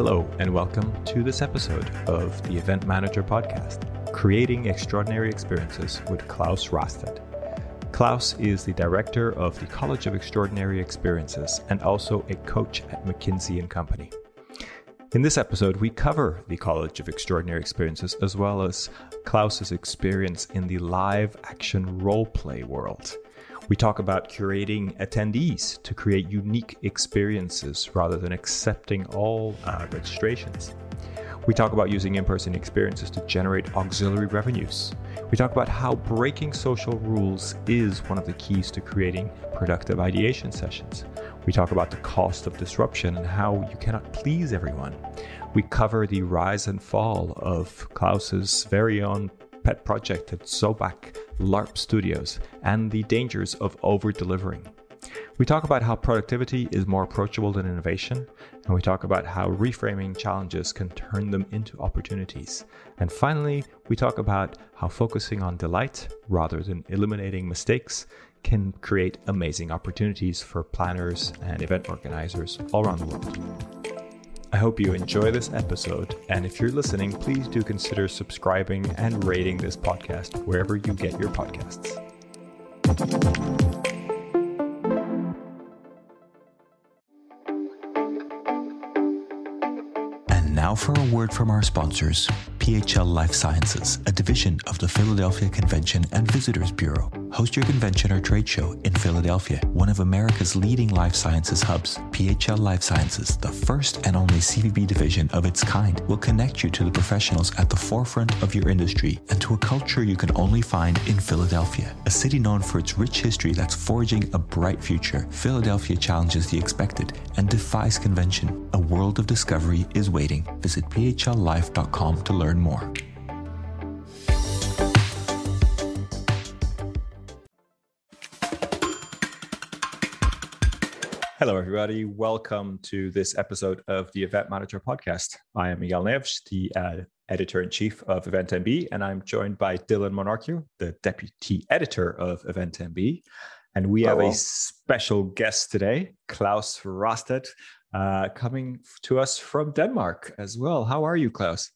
Hello, and welcome to this episode of the Event Manager Podcast, Creating Extraordinary Experiences with Claus Raasted. Claus is the director of the College of Extraordinary Experiences and also a coach at McKinsey & Company. In this episode, we cover the College of Extraordinary Experiences as well as Claus's experience in the live action role-play world. We talk about curating attendees to create unique experiences rather than accepting all registrations. We talk about using in-person experiences to generate auxiliary revenues. We talk about how breaking social rules is one of the keys to creating productive ideation sessions. We talk about the cost of disruption and how you cannot please everyone. We cover the rise and fall of Klaus's very own pet project at Dziobak Larp Studios and the dangers of over-delivering. We talk about how productivity is more approachable than innovation, and we talk about how reframing challenges can turn them into opportunities. And finally, we talk about how focusing on delight rather than eliminating mistakes can create amazing opportunities for planners and event organizers all around the world. I hope you enjoy this episode, and if you're listening, please do consider subscribing and rating this podcast wherever you get your podcasts. And now for a word from our sponsors, PHL Life Sciences, a division of the Philadelphia Convention and Visitors Bureau. Host your convention or trade show in Philadelphia, one of America's leading life sciences hubs. PHL Life Sciences, the first and only CVB division of its kind, will connect you to the professionals at the forefront of your industry and to a culture you can only find in Philadelphia. A city known for its rich history that's forging a bright future, Philadelphia challenges the expected and defies convention. A world of discovery is waiting. Visit phlife.com to learn more. Hello, everybody. Welcome to this episode of the Event Manager Podcast. I am Miguel Neves, the editor-in-chief of EventMB, and I'm joined by Dylan Monorchio, the deputy editor of EventMB. And we have a special guest today, Claus Raasted, coming to us from Denmark as well. How are you, Claus?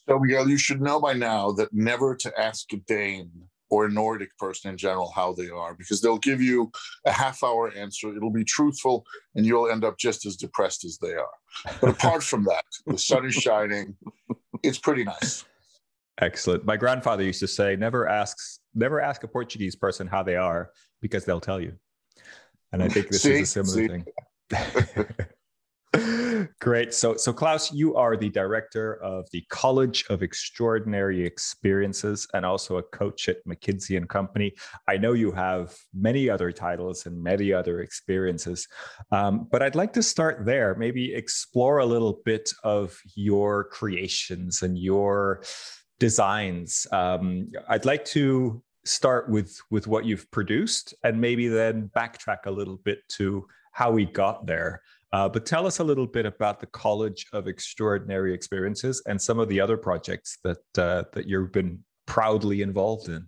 So, Miguel, you should know by now that never to ask a Dane or a Nordic person in general how they are, because they'll give you a half-hour answer. It'll be truthful, and you'll end up just as depressed as they are. But apart from that, the sun is shining. It's pretty nice. Excellent. My grandfather used to say, never ask a Portuguese person how they are, because they'll tell you. And I think this is a similar thing. Great. So Claus, you are the director of the College of Extraordinary Experiences and also a coach at McKinsey & Company. I know you have many other titles and many other experiences, but I'd like to start there, maybe explore a little bit of your creations and your designs. I'd like to start with what you've produced and maybe then backtrack a little bit to how we got there. But tell us a little bit about the College of Extraordinary Experiences and some of the other projects that you've been proudly involved in.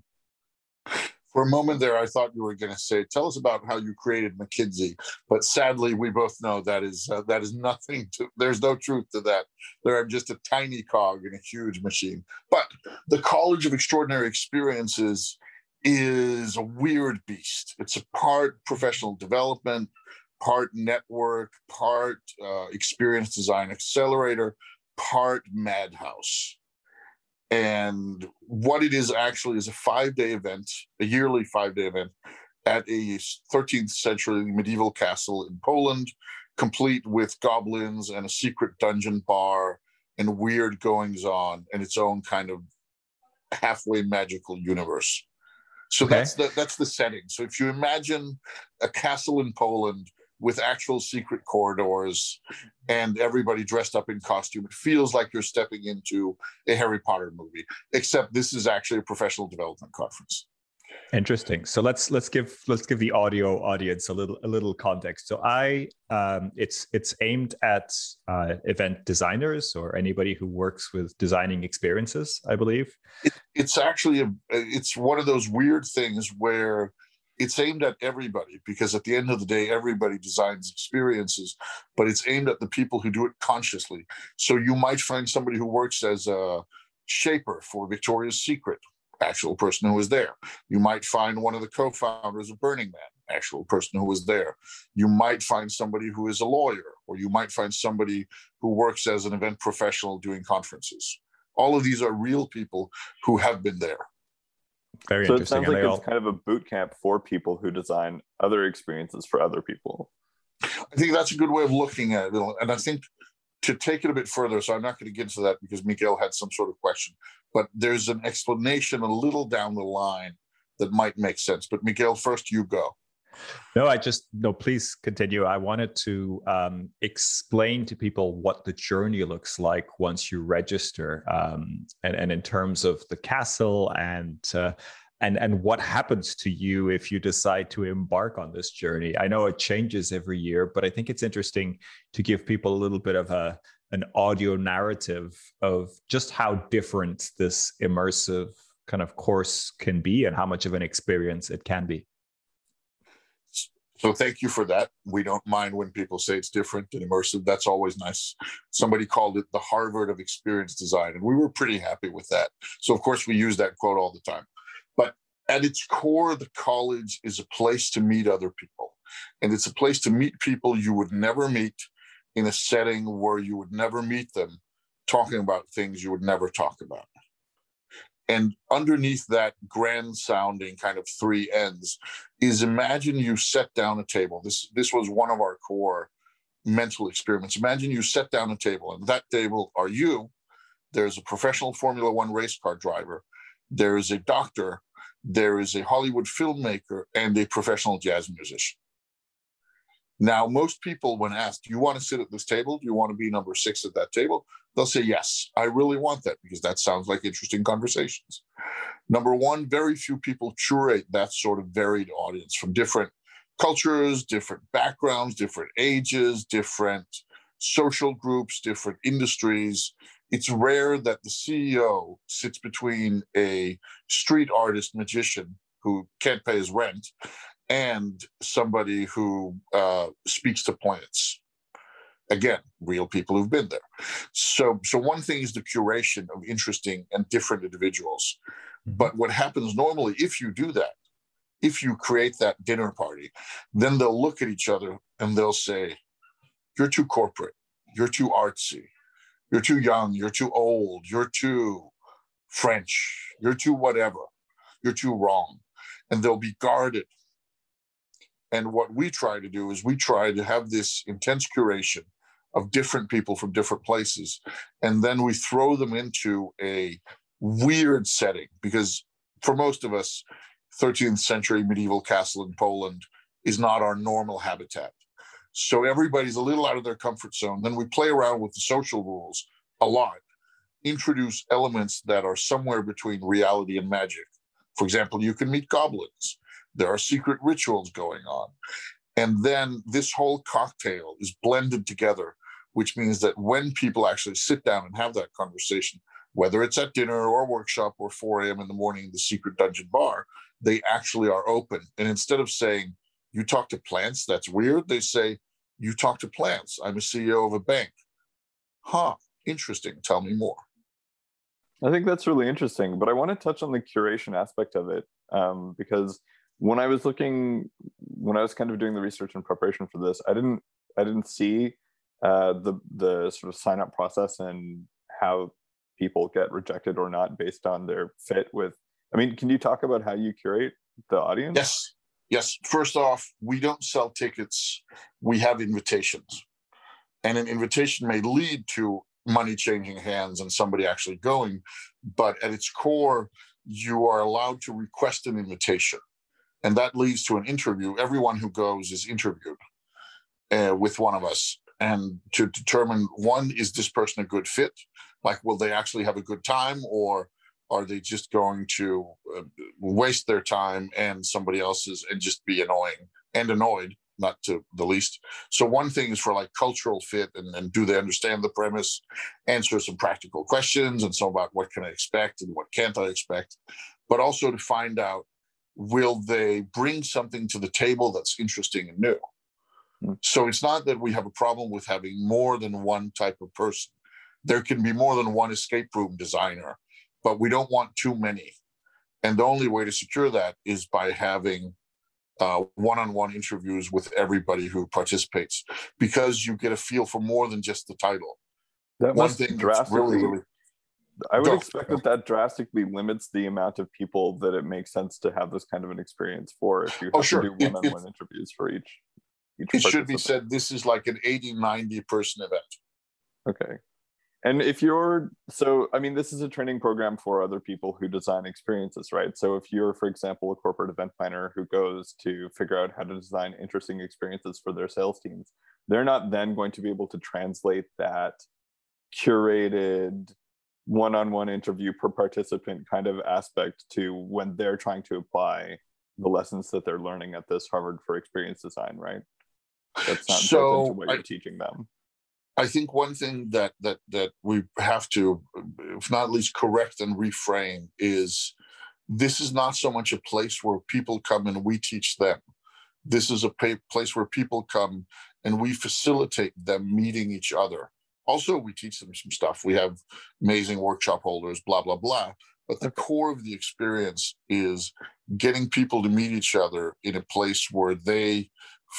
For a moment there, I thought you were going to say, tell us about how you created McKinsey. But sadly, we both know that is nothing to, there's no truth to that. They're just a tiny cog in a huge machine. But the College of Extraordinary Experiences is a weird beast. It's a part professional development, part network, part experience design accelerator, part madhouse. And what it is actually is a 5-day event, a yearly 5-day event at a 13th century medieval castle in Poland, complete with goblins and a secret dungeon bar and weird goings on and its own kind of halfway magical universe. So okay. That's the setting. So if you imagine a castle in Poland with actual secret corridors and everybody dressed up in costume, it feels like you're stepping into a Harry Potter movie, except this is actually a professional development conference. Interesting. So let's give the audio audience a little context. So it's aimed at event designers or anybody who works with designing experiences, I believe. It's actually it's one of those weird things where It's aimed at everybody, because at the end of the day, everybody designs experiences, but it's aimed at the people who do it consciously. So you might find somebody who works as a shaper for Victoria's Secret, actual person who was there. You might find one of the co-founders of Burning Man, actual person who was there. You might find somebody who is a lawyer, or you might find somebody who works as an event professional doing conferences. All of these are real people who have been there. Very so interesting. It sounds like it's kind of a boot camp for people who design other experiences for other people. I think that's a good way of looking at it. And I think to take it a bit further, so I'm not going to get into that because Miguel had some sort of question, but there's an explanation a little down the line that might make sense. But Miguel, first you go. No, please continue. I wanted to explain to people what the journey looks like once you register, and in terms of the castle and what happens to you if you decide to embark on this journey. I know it changes every year, but I think it's interesting to give people a little bit of an audio narrative of just how different this immersive kind of course can be and how much of an experience it can be. So thank you for that. We don't mind when people say it's different and immersive. That's always nice. Somebody called it the Harvard of experience design, and we were pretty happy with that. So of course we use that quote all the time. But at its core, the college is a place to meet other people. And it's a place to meet people you would never meet in a setting where you would never meet them talking about things you would never talk about. And underneath that grand sounding kind of three ends is, imagine you set down a table. This was one of our core mental experiments. Imagine you set down a table, and that table are you. There's a professional Formula One race car driver. There is a doctor. There is a Hollywood filmmaker and a professional jazz musician. Now, most people, when asked, do you want to sit at this table? Do you want to be number 6 at that table? They'll say, yes, I really want that, because that sounds like interesting conversations. Number one, very few people curate that sort of varied audience from different cultures, different backgrounds, different ages, different social groups, different industries. It's rare that the CEO sits between a street artist magician who can't pay his rent and somebody who speaks to plants. Again, real people who've been there. So one thing is the curation of interesting and different individuals. But what happens normally, if you do that, if you create that dinner party, then they'll look at each other and they'll say, you're too corporate, you're too artsy, you're too young, you're too old, you're too French, you're too whatever, you're too wrong. And they'll be guarded. And what we try to do is we try to have this intense curation of different people from different places. And then we throw them into a weird setting, because for most of us, 13th century medieval castle in Poland is not our normal habitat. So everybody's a little out of their comfort zone. Then we play around with the social rules a lot, introduce elements that are somewhere between reality and magic. For example, you can meet goblins. There are secret rituals going on. And then this whole cocktail is blended together, which means that when people actually sit down and have that conversation, whether it's at dinner or workshop or 4 a.m. in the morning in the secret dungeon bar, they actually are open. And instead of saying, you talk to plants, that's weird, they say, you talk to plants. I'm a CEO of a bank. Huh, interesting. Tell me more. I think that's really interesting, but I want to touch on the curation aspect of it, because when I was kind of doing the research and preparation for this, I didn't see the sort of sign up process and how people get rejected or not based on their fit with. I mean, can you talk about how you curate the audience? Yes. First off, we don't sell tickets. We have invitations, and an invitation may lead to money changing hands and somebody actually going. But at its core, you are allowed to request an invitation. And that leads to an interview. Everyone who goes is interviewed with one of us. And to determine, one, is this person a good fit? Like, will they actually have a good time? Or are they just going to waste their time and somebody else's and just be annoying and annoyed, not to the least? So one thing is for like cultural fit and do they understand the premise, answer some practical questions and so about what can I expect and what can't I expect, but also to find out, will they bring something to the table that's interesting and new? So it's not that we have a problem with having more than one type of person. There can be more than one escape room designer, but we don't want too many. And the only way to secure that is by having one-on-one interviews with everybody who participates, because you get a feel for more than just the title. That One must thing drastically, really, I would expect that drastically limits the amount of people that it makes sense to have this kind of an experience for, if you have to do one-on-one interviews for each it should be said, this is like an 80-90 person event. Okay. And if you're, so, I mean, this is a training program for other people who design experiences, right? So if you're, for example, a corporate event planner who goes to figure out how to design interesting experiences for their sales teams, they're not then going to be able to translate that curated one-on-one interview per participant kind of aspect to when they're trying to apply the lessons that they're learning at this Harvard for Experience Design, right? That's not built into what you're teaching them. I think one thing that we have to, if not at least correct and reframe, is this is not so much a place where people come and we teach them. This is a place where people come and we facilitate them meeting each other. Also, we teach them some stuff. We have amazing workshop holders, blah, blah, blah. But the core of the experience is getting people to meet each other in a place where they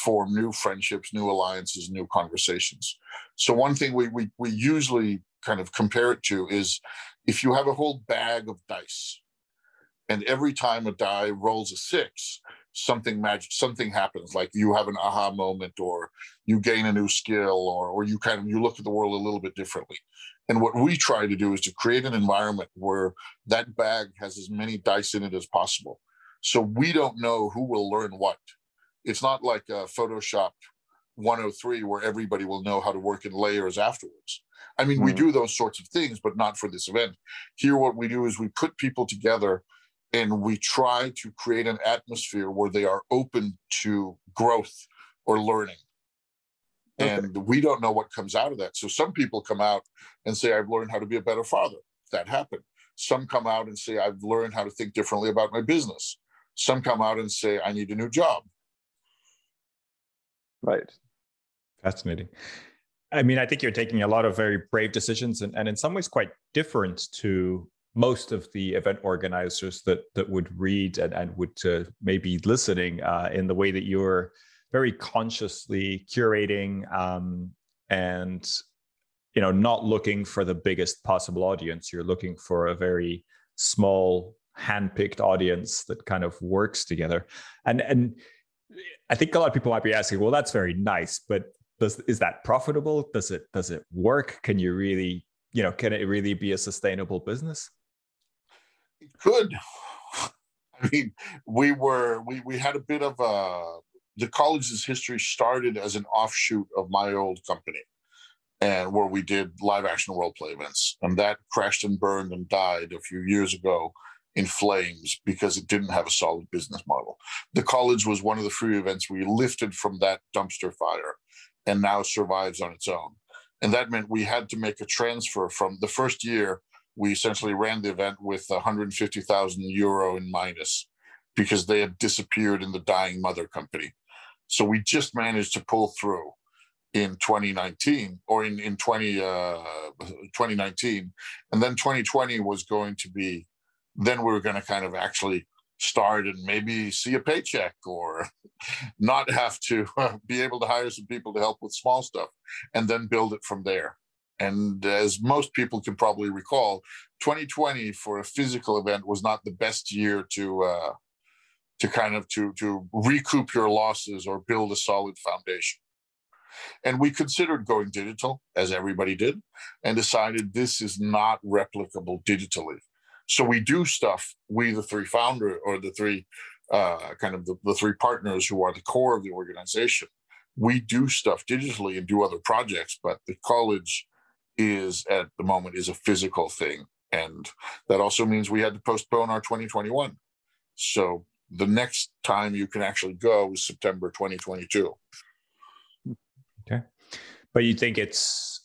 form new friendships, new alliances, new conversations. So one thing we usually kind of compare it to is if you have a whole bag of dice, and every time a die rolls a 6, something happens, like you have an aha moment, or you gain a new skill, or you look at the world a little bit differently. And what we try to do is to create an environment where that bag has as many dice in it as possible. So we don't know who will learn what. It's not like Photoshop 103 where everybody will know how to work in layers afterwards. I mean, we do those sorts of things, but not for this event. Here, what we do is we put people together and we try to create an atmosphere where they are open to growth or learning. Okay. And we don't know what comes out of that. So some people come out and say, I've learned how to be a better father. That happened. Some come out and say, I've learned how to think differently about my business. Some come out and say, I need a new job. Right. Fascinating. I mean, I think you're taking a lot of very brave decisions and in some ways quite different to most of the event organizers that would read and would maybe listening in the way that you're very consciously curating and not looking for the biggest possible audience. You're looking for a very small, hand-picked audience that kind of works together. And I think a lot of people might be asking, well, that's very nice, but is that profitable? Does it work? Can you really, can it really be a sustainable business? It could. I mean, we had a bit of the college's history started as an offshoot of my old company, and where we did live action role play events, and that crashed and burned and died a few years ago in flames because it didn't have a solid business model. The college was one of the few events we lifted from that dumpster fire and now survives on its own. And that meant we had to make a transfer from the first year. We essentially ran the event with 150,000 euro in minus because they had disappeared in the dying mother company. So we just managed to pull through in 2019 or in 2019. And then 2020 was going to be, then we were going to kind of actually start and maybe see a paycheck or not have to be able to hire some people to help with small stuff and then build it from there. And as most people can probably recall, 2020 for a physical event was not the best year to recoup your losses or build a solid foundation. And we considered going digital, as everybody did, and decided this is not replicable digitally. So we do stuff, we the three founder or the three the three partners who are the core of the organization, we do stuff digitally and do other projects, but the college is at the moment is a physical thing. And that also means we had to postpone our 2021. So the next time you can actually go is September 2022. Okay. But you think it's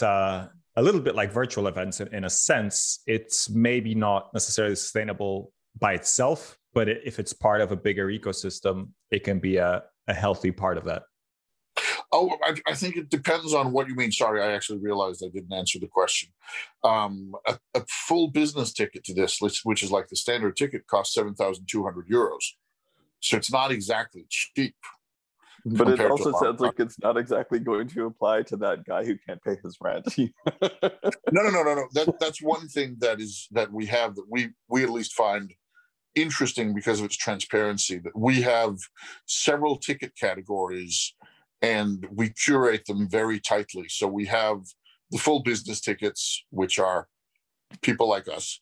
a little bit like virtual events in a sense. It's maybe not necessarily sustainable by itself, But if it's part of a bigger ecosystem, it can be a healthy part of that. Oh, I think it depends on what you mean. Sorry, I actually realized I didn't answer the question. A full business ticket to this, which is like the standard ticket, costs 7,200 euros. So it's not exactly cheap. But it also sounds like it's not exactly going to apply to that guy who can't pay his rent. No. That's one thing that we have that we at least find interesting because of its transparency. That we have several ticket categories and we curate them very tightly. So we have the full business tickets, which are people like us.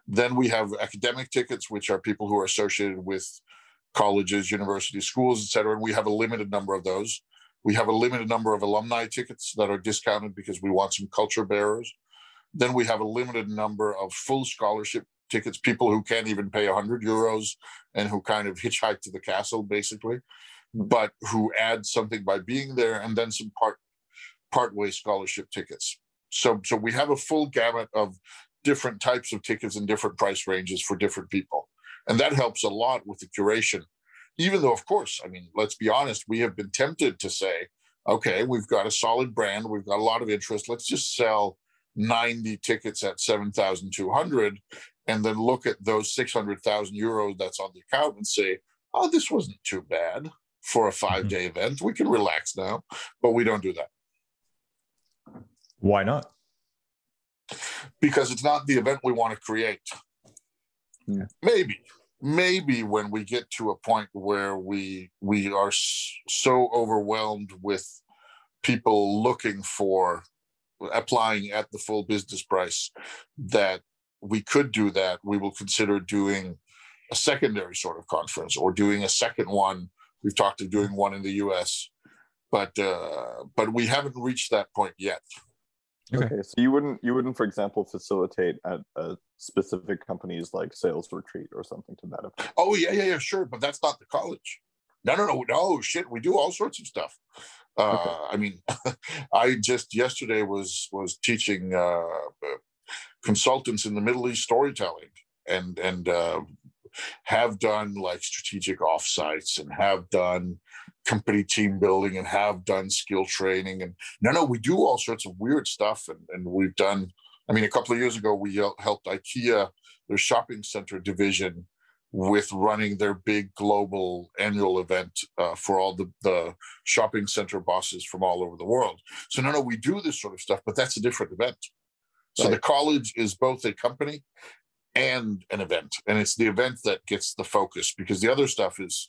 Then we have academic tickets, which are people who are associated with colleges, universities, schools, etc. And we have a limited number of those. We have a limited number of alumni tickets that are discounted because we want some culture bearers. Then we have a limited number of full scholarship tickets, people who can't even pay 100 euros and who kind of hitchhike to the castle, basically, but who add something by being there, and then some part-way scholarship tickets. So we have a full gamut of different types of tickets and different price ranges for different people. And that helps a lot with the curation, even though, of course, I mean, let's be honest, we have been tempted to say, okay, we've got a solid brand, we've got a lot of interest, let's just sell 90 tickets at 7,200 and then look at those 600,000 euros that's on the account and say, oh, this wasn't too bad for a 5-day event. We can relax now, but we don't do that. Why not? Because it's not the event we want to create. Yeah. Maybe when we get to a point where we are so overwhelmed with people looking for applying at the full business price that we could do that, we will consider doing a secondary sort of conference or doing a second one. We've talked of doing one in the US, but we haven't reached that point yet. Okay, so you wouldn't, for example, facilitate at a specific company's like sales retreat or something to that effect? Oh yeah, sure, but that's not the college. No, shit, we do all sorts of stuff. Okay. I mean, I just yesterday was teaching consultants in the Middle East storytelling, and have done like strategic offsites and have done company team building and have done skill training. And no, we do all sorts of weird stuff. And we've done, I mean, a couple of years ago, we helped IKEA, their shopping center division, with running their big global annual event for all the shopping center bosses from all over the world. So no, we do this sort of stuff, but that's a different event. So The college is both a company and an event, and it's the event that gets the focus, because the other stuff is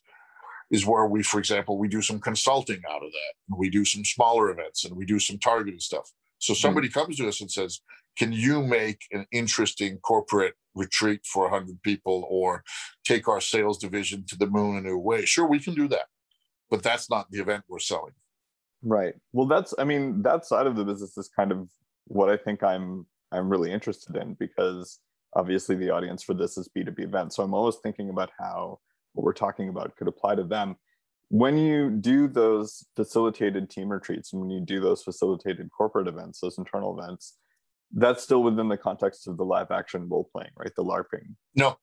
where we, for example, we do some consulting out of that. We do some smaller events and we do some targeted stuff. So somebody comes to us and says, can you make an interesting corporate retreat for 100 people or take our sales division to the moon in a new way? Sure, we can do that, but that's not the event we're selling. Right. Well, that side of the business is kind of what I think I'm really interested in, because obviously the audience for this is B2B events. So I'm always thinking about how what we're talking about could apply to them. When you do those facilitated team retreats and when you do those facilitated corporate events, those internal events, that's still within the context of the live action role playing, right? The LARPing. No.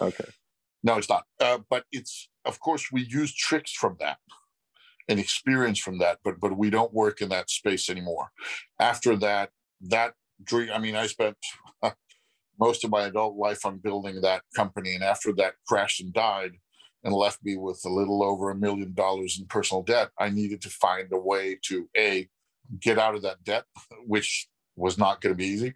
Okay. No, it's not. But it's, of course, we use tricks from that and experience from that, but we don't work in that space anymore. After that dream, I mean, I spent most of my adult life on building that company, and after that crashed and died and left me with a little over $1 million in personal debt, I needed to find a way to get out of that debt, which was not going to be easy,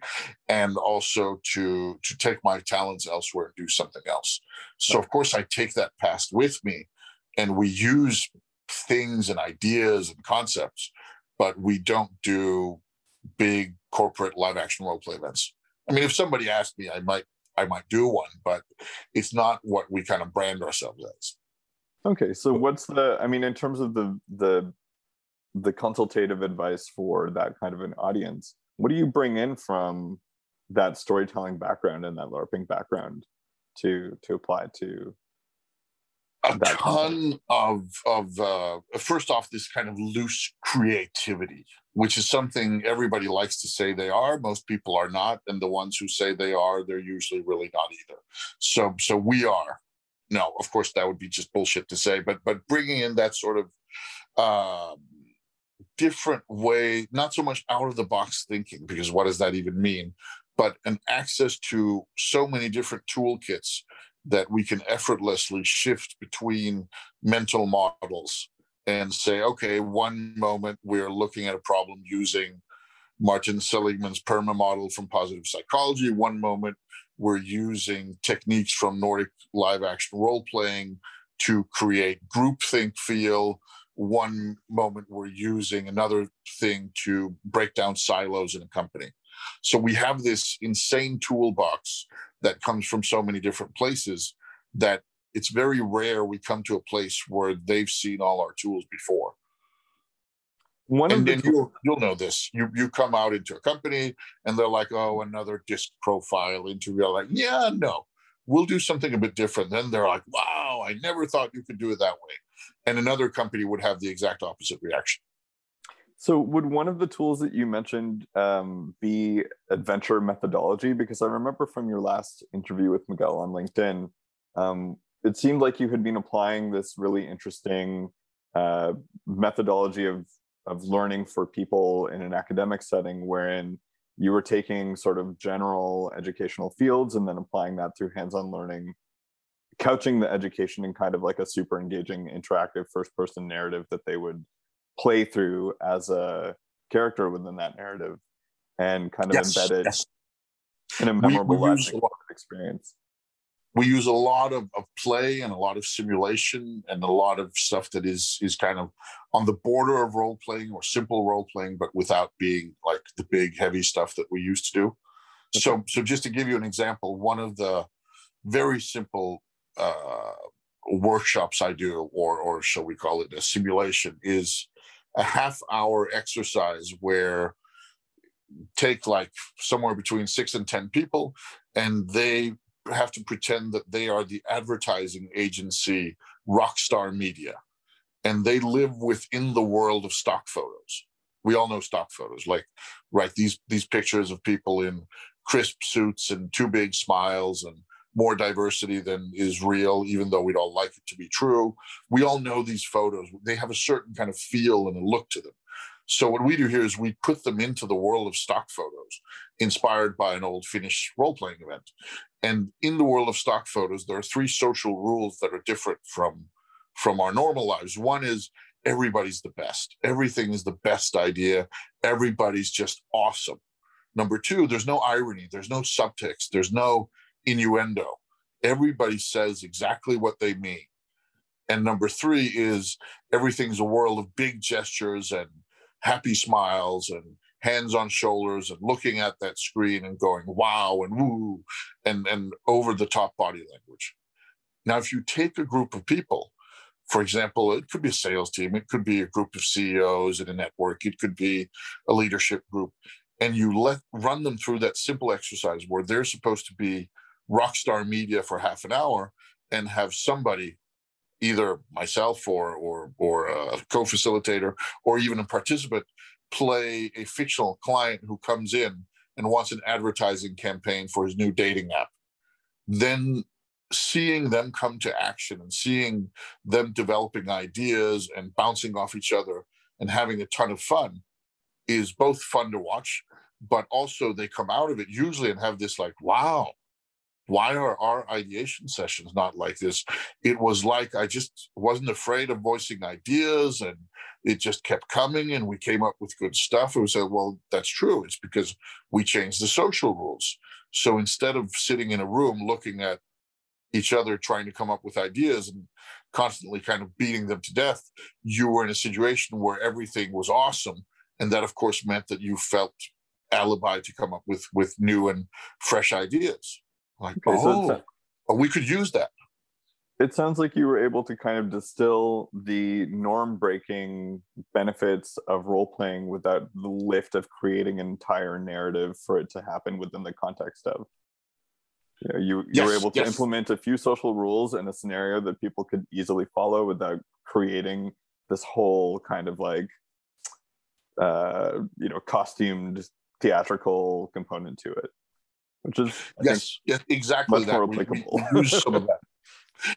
and also to take my talents elsewhere and do something else. So of course I take that past with me, and we use things and ideas and concepts, but we don't do big corporate live action role play events. I mean, if somebody asked me, I might do one, but it's not what we kind of brand ourselves as. Okay, so what's in terms of the consultative advice for that kind of an audience, what do you bring in from that storytelling background and that LARPing background to apply to a ton of first off, this kind of loose creativity, which is something everybody likes to say they are. Most people are not, and the ones who say they are, they're usually really not either. So we are. No, of course that would be just bullshit to say, but bringing in that sort of different way, not so much out of the box thinking, because what does that even mean? But an access to so many different toolkits that we can effortlessly shift between mental models and say, okay, one moment we're looking at a problem using Martin Seligman's PERMA model from positive psychology. One moment we're using techniques from Nordic live action role playing to create groupthink feel. One moment we're using another thing to break down silos in a company. So we have this insane toolbox that comes from so many different places that it's very rare we come to a place where they've seen all our tools before. And then you'll know this. You come out into a company and they're like, oh, another disc profile interview. Like, yeah, no, we'll do something a bit different. Then they're like, wow, I never thought you could do it that way. And another company would have the exact opposite reaction. So would one of the tools that you mentioned be adventure methodology? Because I remember from your last interview with Miguel on LinkedIn, it seemed like you had been applying this really interesting methodology of learning for people in an academic setting, wherein you were taking sort of general educational fields and then applying that through hands-on learning, couching the education in kind of like a super engaging, interactive first-person narrative that they would play through as a character within that narrative, and kind of embedded in a memorable lasting experience. We use a lot of play and a lot of simulation and a lot of stuff that is kind of on the border of role playing or simple role playing, but without being like the big heavy stuff that we used to do. Okay. So just to give you an example, one of the very simple workshops I do, or shall we call it a simulation, is a half-hour exercise where take like somewhere between 6 and 10 people, and they have to pretend that they are the advertising agency Rockstar Media, and they live within the world of stock photos. We all know stock photos, like, right, these pictures of people in crisp suits and too big smiles and more diversity than is real, even though we'd all like it to be true. We all know these photos. They have a certain kind of feel and a look to them. So what we do here is we put them into the world of stock photos, inspired by an old Finnish role-playing event. And in the world of stock photos, there are 3 social rules that are different from our normal lives. One is everybody's the best. Everything is the best idea. Everybody's just awesome. Number 2, there's no irony. There's no subtext. There's no innuendo. Everybody says exactly what they mean. And number 3 is everything's a world of big gestures and happy smiles and hands on shoulders and looking at that screen and going, wow, and woo, and over the top body language. Now, if you take a group of people, for example, it could be a sales team, it could be a group of CEOs in a network, it could be a leadership group, and you run them through that simple exercise where they're supposed to be Rockstar Media for half an hour and have somebody, either myself or a co-facilitator or even a participant, play a fictional client who comes in and wants an advertising campaign for his new dating app. Then seeing them come to action and seeing them developing ideas and bouncing off each other and having a ton of fun is both fun to watch, but also they come out of it usually and have this like, wow, why are our ideation sessions not like this? It was like I just wasn't afraid of voicing ideas, and it just kept coming, and we came up with good stuff. It was like, well, that's true. It's because we changed the social rules. So instead of sitting in a room looking at each other trying to come up with ideas and constantly kind of beating them to death, you were in a situation where everything was awesome. And that, of course, meant that you felt alibi to come up with new and fresh ideas. Like, okay, we could use that. It sounds like you were able to kind of distill the norm-breaking benefits of role-playing without the lift of creating an entire narrative for it to happen within the context of. You were able to implement a few social rules in a scenario that people could easily follow without creating this whole kind of like costumed theatrical component to it, which is yes, exactly much that. more applicable. We use some of that.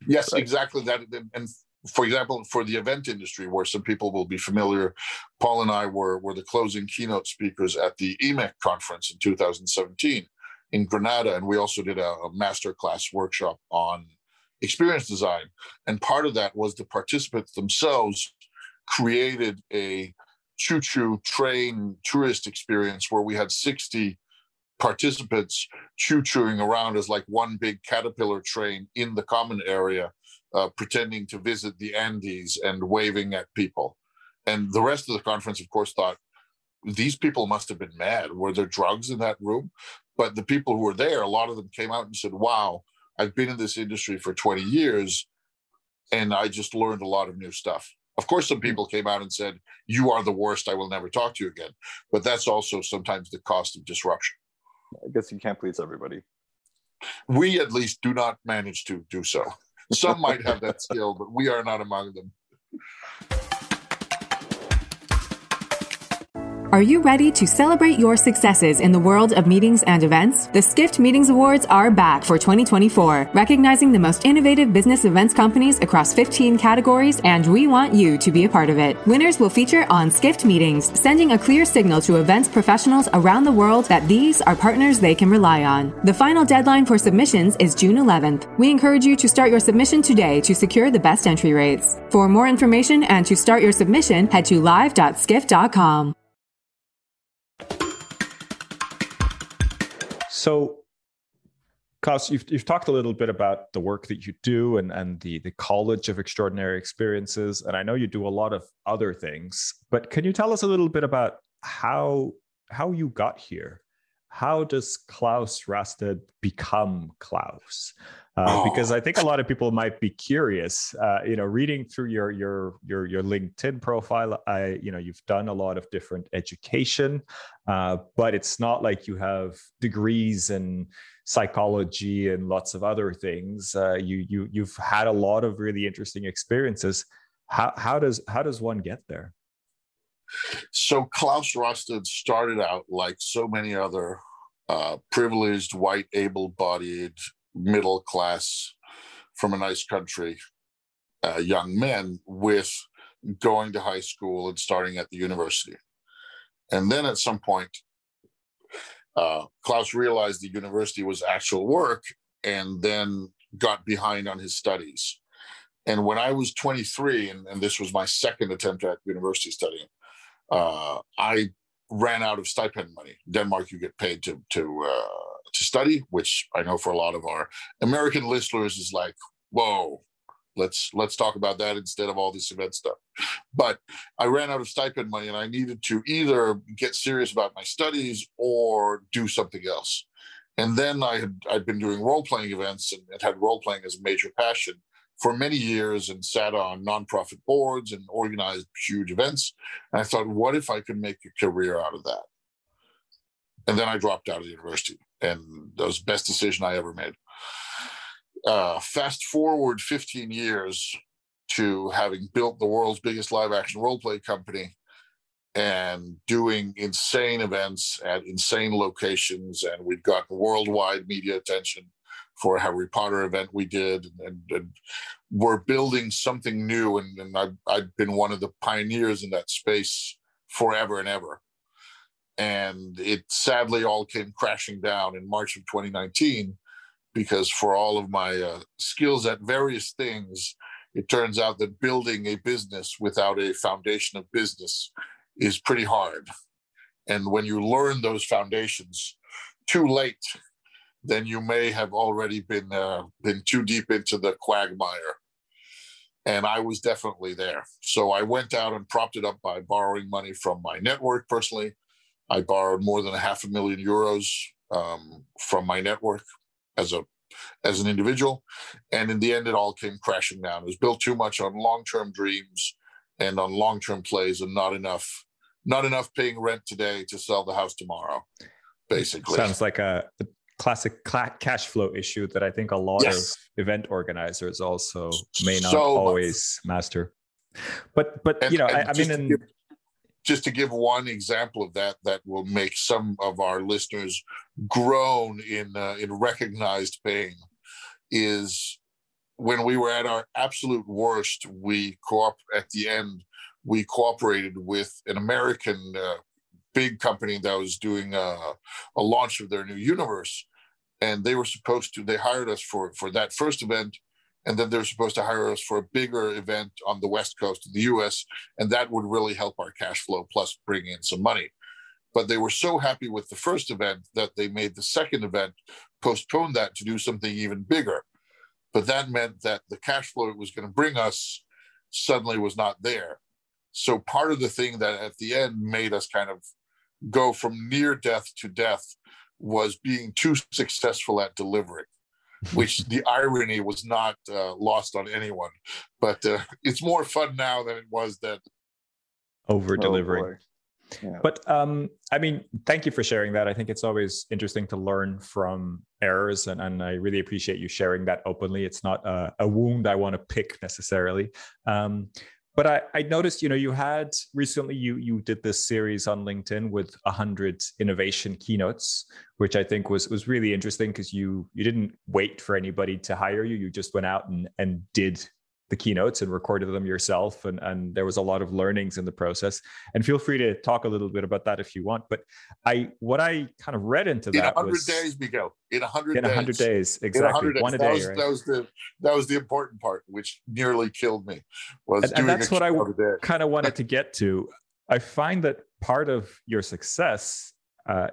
Yes, right. Exactly that. And for example, for the event industry, where some people will be familiar, Paul and I were the closing keynote speakers at the EMEC conference in 2017 in Granada, and we also did a masterclass workshop on experience design. And part of that was the participants themselves created a choo-choo train tourist experience where we had 60 participants choo-chooing around as like one big caterpillar train in the common area, pretending to visit the Andes and waving at people. And the rest of the conference, of course, thought, these people must have been mad. Were there drugs in that room? But the people who were there, a lot of them came out and said, wow, I've been in this industry for 20 years, and I just learned a lot of new stuff. Of course, some people came out and said, you are the worst, I will never talk to you again. But that's also sometimes the cost of disruption. I guess you can't please everybody. We at least do not manage to do so. Some might have that skill, but we are not among them. Are you ready to celebrate your successes in the world of meetings and events? The Skift Meetings Awards are back for 2024, recognizing the most innovative business events companies across 15 categories, and we want you to be a part of it. Winners will feature on Skift Meetings, sending a clear signal to events professionals around the world that these are partners they can rely on. The final deadline for submissions is June 11th. We encourage you to start your submission today to secure the best entry rates. For more information and to start your submission, head to live.skift.com. So, Claus, you've talked a little bit about the work that you do and the College of Extraordinary Experiences, and I know you do a lot of other things, but can you tell us a little bit about how you got here? How does Claus Raasted become Claus? Because I think a lot of people might be curious. Reading through your LinkedIn profile, you've done a lot of different education, but it's not like you have degrees in psychology and lots of other things. You've had a lot of really interesting experiences. How does one get there? So Claus Raasted started out like so many other privileged, white, able-bodied, middle class, from a nice country, young men, with going to high school and starting at the university. And then at some point, Claus realized the university was actual work and then got behind on his studies. And when I was 23, and this was my second attempt at university studying, I ran out of stipend money. Denmark, you get paid to study, which I know for a lot of our American listeners is like, whoa, let's talk about that instead of all this event stuff. But I ran out of stipend money, and I needed to either get serious about my studies or do something else. And then I'd been doing role-playing events and had role-playing as a major passion for many years, and sat on nonprofit boards and organized huge events. And I thought, what if I could make a career out of that? And then I dropped out of university, and that was the best decision I ever made. Fast forward 15 years to having built the world's biggest live action role play company and doing insane events at insane locations. And we've gotten worldwide media attention for a Harry Potter event we did. And we're building something new. And I've been one of the pioneers in that space forever and ever. And it sadly all came crashing down in March of 2019, because for all of my skills at various things, it turns out that building a business without a foundation of business is pretty hard. And when you learn those foundations too late, then you may have already been too deep into the quagmire. And I was definitely there. So I went out and propped it up by borrowing money from my network personally. I borrowed more than €500,000 from my network as an individual. And in the end, it all came crashing down. It was built too much on long-term dreams and on long-term plays, and not enough paying rent today to sell the house tomorrow, basically. Sounds like a classic cash flow issue that I think a lot of event organizers also may not So always master. But just to give one example of that will make some of our listeners groan in recognized pain, is when we were at our absolute worst, at the end we cooperated with an American big company that was doing a launch of their new universe, and they hired us for that first event, and then they're supposed to hire us for a bigger event on the West Coast of the US, and that would really help our cash flow plus bring in some money. But they were so happy with the first event that they made the second event, postpone that to do something even bigger. But that meant that the cash flow it was going to bring us suddenly was not there. So part of the thing that at the end made us kind of go from near death to death was being too successful at delivering, which the irony was not lost on anyone. But it's more fun now than it was then. Over delivering. Oh, yeah. But thank you for sharing that. I think it's always interesting to learn from errors, and I really appreciate you sharing that openly. It's not a wound I want to pick necessarily. But I noticed, you had recently, you did this series on LinkedIn with 100 innovation keynotes, which I think was really interesting because you didn't wait for anybody to hire you. You just went out and did the keynotes and recorded them yourself. And there was a lot of learnings in the process. And feel free to talk a little bit about that if you want. But what I kind of read into that was... In 100 days, Miguel. In 100 days. In 100 days, exactly. 100 days. One a day, right? That was the important part, which nearly killed me. And that's what I kind of wanted to get to. I find that part of your success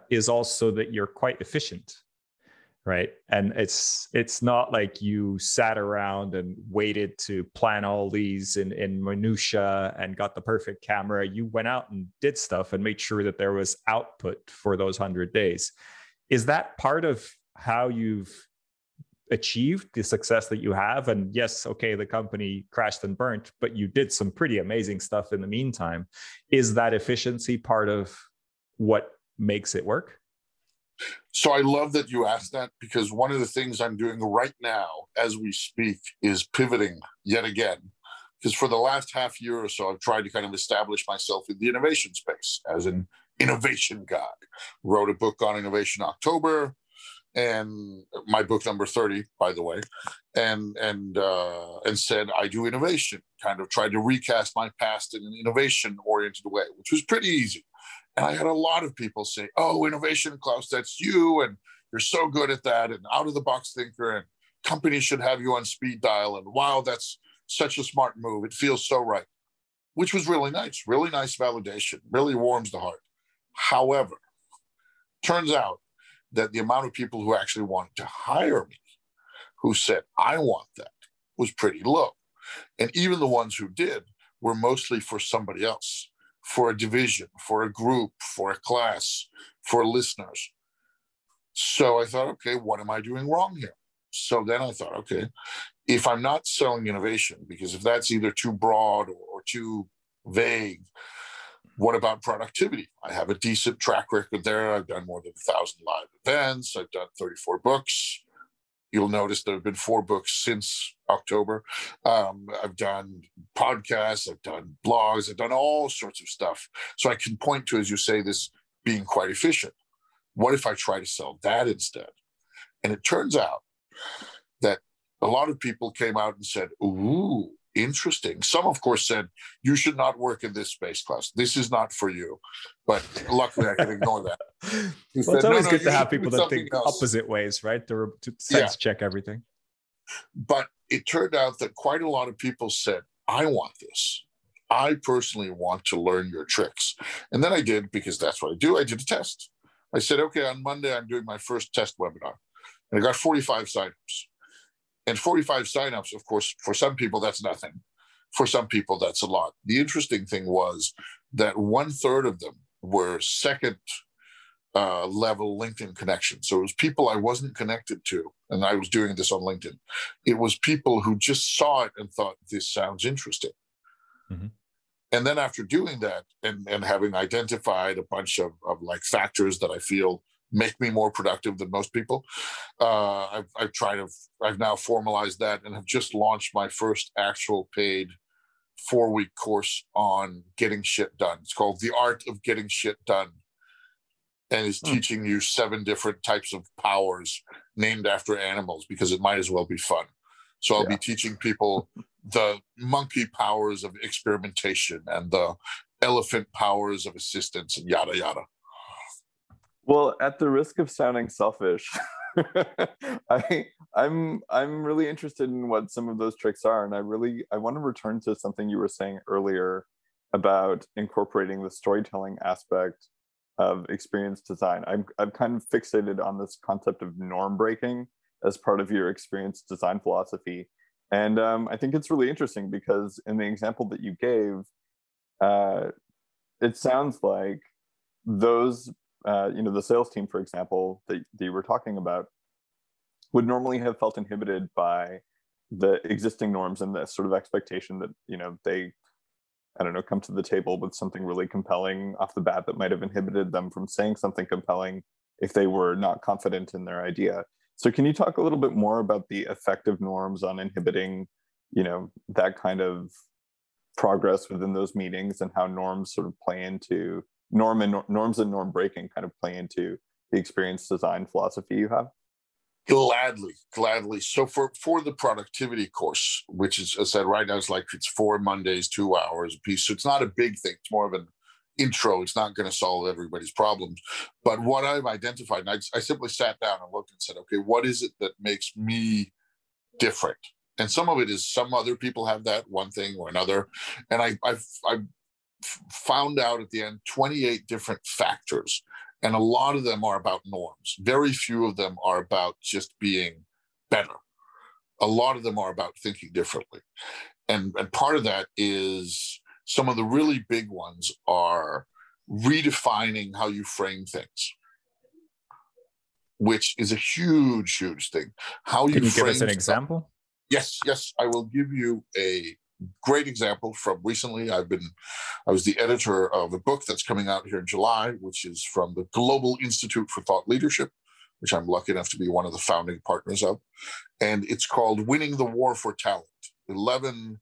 is also that you're quite efficient. Right. And it's not like you sat around and waited to plan all these in minutia and got the perfect camera. You went out and did stuff and made sure that there was output for those 100 days. Is that part of how you've achieved the success that you have? And yes, okay, the company crashed and burnt, but you did some pretty amazing stuff in the meantime. Is that efficiency part of what makes it work? So I love that you asked that, because one of the things I'm doing right now as we speak is pivoting yet again. Because for the last half year or so, I've tried to kind of establish myself in the innovation space as an innovation guy. Wrote a book on innovation in October, and my book number 30, by the way, and said I do innovation. Kind of tried to recast my past in an innovation-oriented way, which was pretty easy. And I had a lot of people say, "Oh, innovation, Claus, that's you, and you're so good at that, and out-of-the-box thinker, and companies should have you on speed dial, and wow, that's such a smart move. It feels so right," which was really nice validation, really warms the heart. However, turns out that the amount of people who actually wanted to hire me, who said, "I want that," was pretty low. And even the ones who did were mostly for somebody else, for a division, for a group, for a class, for listeners. So I thought, okay, what am I doing wrong here? So then I thought, okay, if I'm not selling innovation, because if that's either too broad or too vague, what about productivity? I have a decent track record there. I've done more than 1,000 live events. I've done 34 books. You'll notice there have been 4 books since October. I've done podcasts, I've done blogs, I've done all sorts of stuff. So I can point to, as you say, this being quite efficient. What if I try to sell that instead? And it turns out that a lot of people came out and said, "Ooh, interesting." Some, of course, said, "You should not work in this space, Claus. This is not for you." But luckily, I can ignore that. Well, it's always good to have people that think opposite ways, right? To sense check everything. But it turned out that quite a lot of people said, "I want this. I personally want to learn your tricks." And then I did, because that's what I do. I did a test. I said, okay, on Monday, I'm doing my first test webinar. And I got 45 signups. And 45 signups, of course, for some people, that's nothing. For some people, that's a lot. The interesting thing was that 1/3 of them were second level LinkedIn connections. So it was people I wasn't connected to, and I was doing this on LinkedIn. It was people who just saw it and thought, this sounds interesting. Mm-hmm. And then after doing that and having identified a bunch of like factors that I feel make me more productive than most people. I've now formalized that and have just launched my first actual paid 4-week course on getting shit done. It's called The Art of Getting Shit Done, and is teaching you 7 different types of powers named after animals, because it might as well be fun. So I'll be teaching people the monkey powers of experimentation and the elephant powers of assistance and yada yada. Well, at the risk of sounding selfish, I'm really interested in what some of those tricks are, and I want to return to something you were saying earlier about incorporating the storytelling aspect of experience design. I'm kind of fixated on this concept of norm breaking as part of your experience design philosophy, and I think it's really interesting because in the example that you gave, it sounds like those. The sales team, for example, that you were talking about, would normally have felt inhibited by the existing norms and the sort of expectation that, they, come to the table with something really compelling off the bat that might have inhibited them from saying something compelling if they were not confident in their idea. So can you talk a little bit more about the effect of norms on inhibiting, that kind of progress within those meetings, and how norms sort of play into norms and norm breaking kind of play into the experience design philosophy you have? Gladly. So for the productivity course, which is, as I said, right now it's 4 Mondays, 2 hours a piece. So it's not a big thing. It's more of an intro. It's not going to solve everybody's problems. But what I've identified, and I simply sat down and looked and said, okay, what is it that makes me different? And some of it is some other people have that one thing or another. And I've found out at the end 28 different factors, and a lot of them are about norms. Very few of them are about just being better. A lot of them are about thinking differently, and part of that is some of the really big ones are redefining how you frame things, which is a huge thing. How you Can you give us frame an example? Yes, I will give you a great example from recently. I was the editor of a book that's coming out here in July, which is from the Global Institute for Thought Leadership, which I'm lucky enough to be one of the founding partners of. And it's called Winning the War for Talent, 11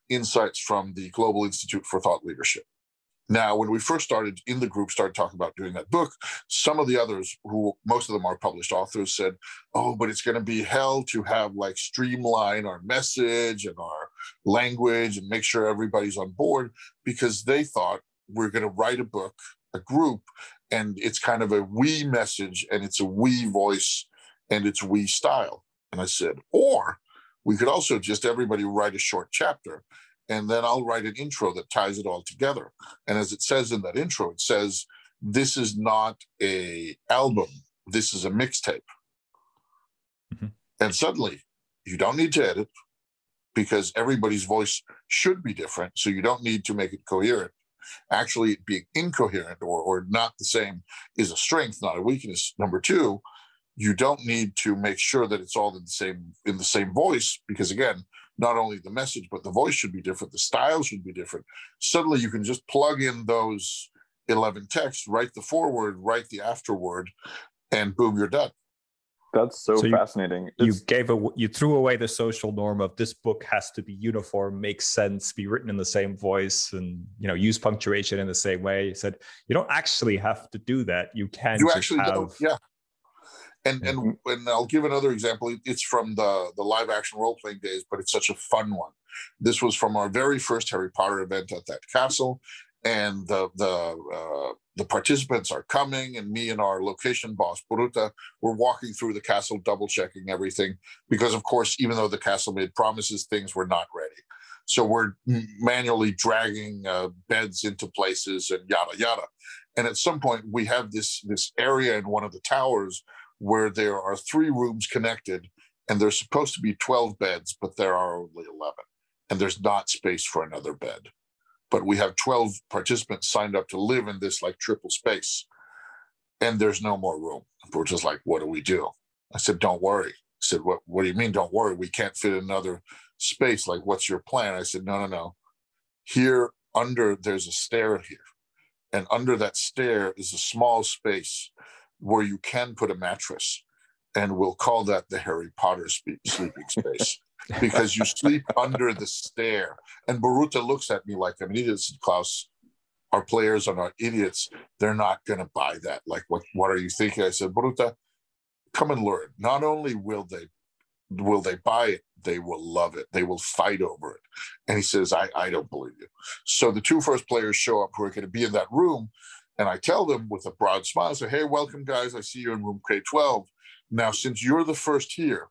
insights from the Global Institute for Thought Leadership. Now, when we first started talking about doing that book, some of the others, who most of them are published authors, said, oh, but it's going to be hell to have streamline our message and our language and make sure everybody's on board, because they thought we're going to write a group, and it's kind of a we message, and it's a we voice, and it's we style. And I said, or we could also just everybody write a short chapter, and then I'll write an intro that ties it all together. And as it says in that intro, it says, this is not an album, this is a mixtape. Mm-hmm. And suddenly, you don't need to edit, because everybody's voice should be different, so you don't need to make it coherent. Actually, being incoherent or not the same is a strength, not a weakness. Number 2, you don't need to make sure that it's all in the same voice, because again, not only the message, but the voice should be different. The style should be different. Suddenly you can just plug in those 11 texts, write the foreword, write the afterword, and boom, you're done. That's so fascinating. You threw away the social norm of this book has to be uniform, make sense, be written in the same voice, and use punctuation in the same way. You said you don't actually have to do that. You can. You actually don't. Yeah. And I'll give another example. It's from the live action role playing days, but it's such a fun one. This was from our very first Harry Potter event at that castle, and the participants are coming, and me and our location boss Puruta, we're walking through the castle, double checking everything, because of course, even though the castle made promises, things were not ready. So we're manually dragging beds into places and yada yada. And at some point, we have this area in one of the towers where there are 3 rooms connected, and there's supposed to be 12 beds, but there are only 11, and there's not space for another bed. But we have 12 participants signed up to live in this triple space, and there's no more room. We're just like, what do we do? I said, don't worry. I said, what do you mean, don't worry? We can't fit another space. What's your plan? I said, no. Here under, there's a stair here, and under that stair is a small space where you can put a mattress, and we'll call that the Harry Potter sleeping space, because you sleep under the stair. And Boruta looks at me like I'm an idiot. Klaus, our players are not idiots. They're not going to buy that. Like, what are you thinking? I said, Boruta, come and learn. Not only will they buy it, they will love it. They will fight over it. And he says, I don't believe you. So the two first players show up who are going to be in that room. And I tell them with a broad smile, I say, hey, welcome, guys. I see you in room K12. Now, since you're the first here,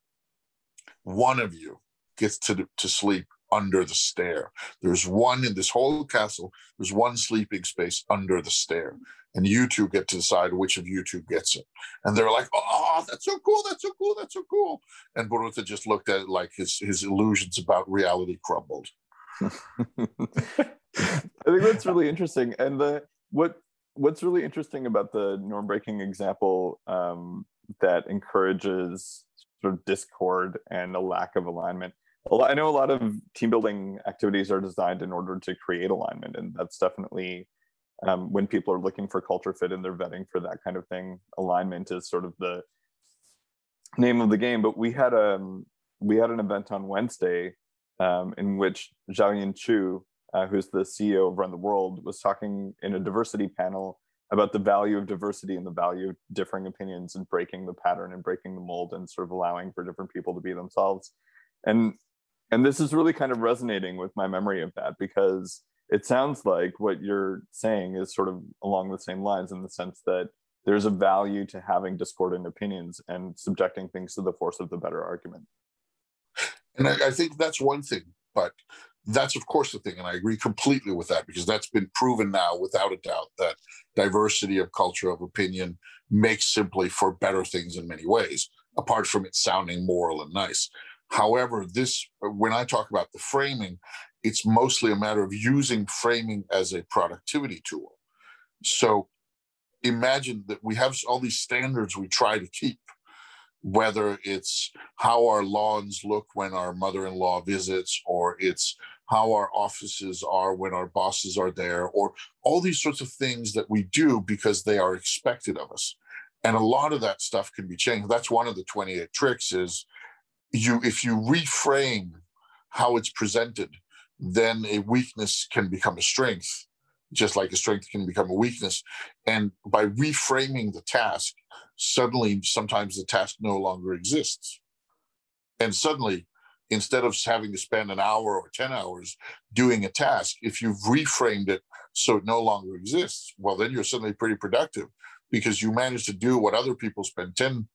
one of you gets to sleep under the stair. There's one in this whole castle. There's one sleeping space under the stair. And you two get to decide which of you two gets it. And they're like, oh, that's so cool. That's so cool. That's so cool. And Boruta just looked at it like his illusions about reality crumbled. I think that's really interesting. And what's really interesting about the norm breaking example that encourages sort of discord and a lack of alignment. I know a lot of team building activities are designed in order to create alignment, and that's definitely when people are looking for culture fit and they're vetting for that kind of thing. Alignment is sort of the name of the game. But we had an event on Wednesday in which Xiaoyan Chu, who's the CEO of Run the World, was talking in a diversity panel about the value of diversity and the value of differing opinions and breaking the pattern and breaking the mold and sort of allowing for different people to be themselves. And this is really kind of resonating with my memory of that, because it sounds like what you're saying is sort of along the same lines, in the sense that there's a value to having discordant opinions and subjecting things to the force of the better argument. And I think that's one thing, but that's of course the thing. And I agree completely with that, because that's been proven now without a doubt that diversity of culture of opinion makes simply for better things in many ways, apart from it sounding moral and nice. However, when I talk about the framing, it's mostly a matter of using framing as a productivity tool. So imagine that we have all these standards we try to keep, whether it's how our lawns look when our mother-in-law visits, or it's how our offices are when our bosses are there, or all these sorts of things that we do because they are expected of us. And a lot of that stuff can be changed. That's one of the 28 tricks is, if you reframe how it's presented, then a weakness can become a strength, just like a strength can become a weakness. And by reframing the task, suddenly sometimes the task no longer exists. And suddenly, instead of having to spend an hour or 10 hours doing a task, if you've reframed it so it no longer exists, well, then you're suddenly pretty productive, because you managed to do what other people spend 10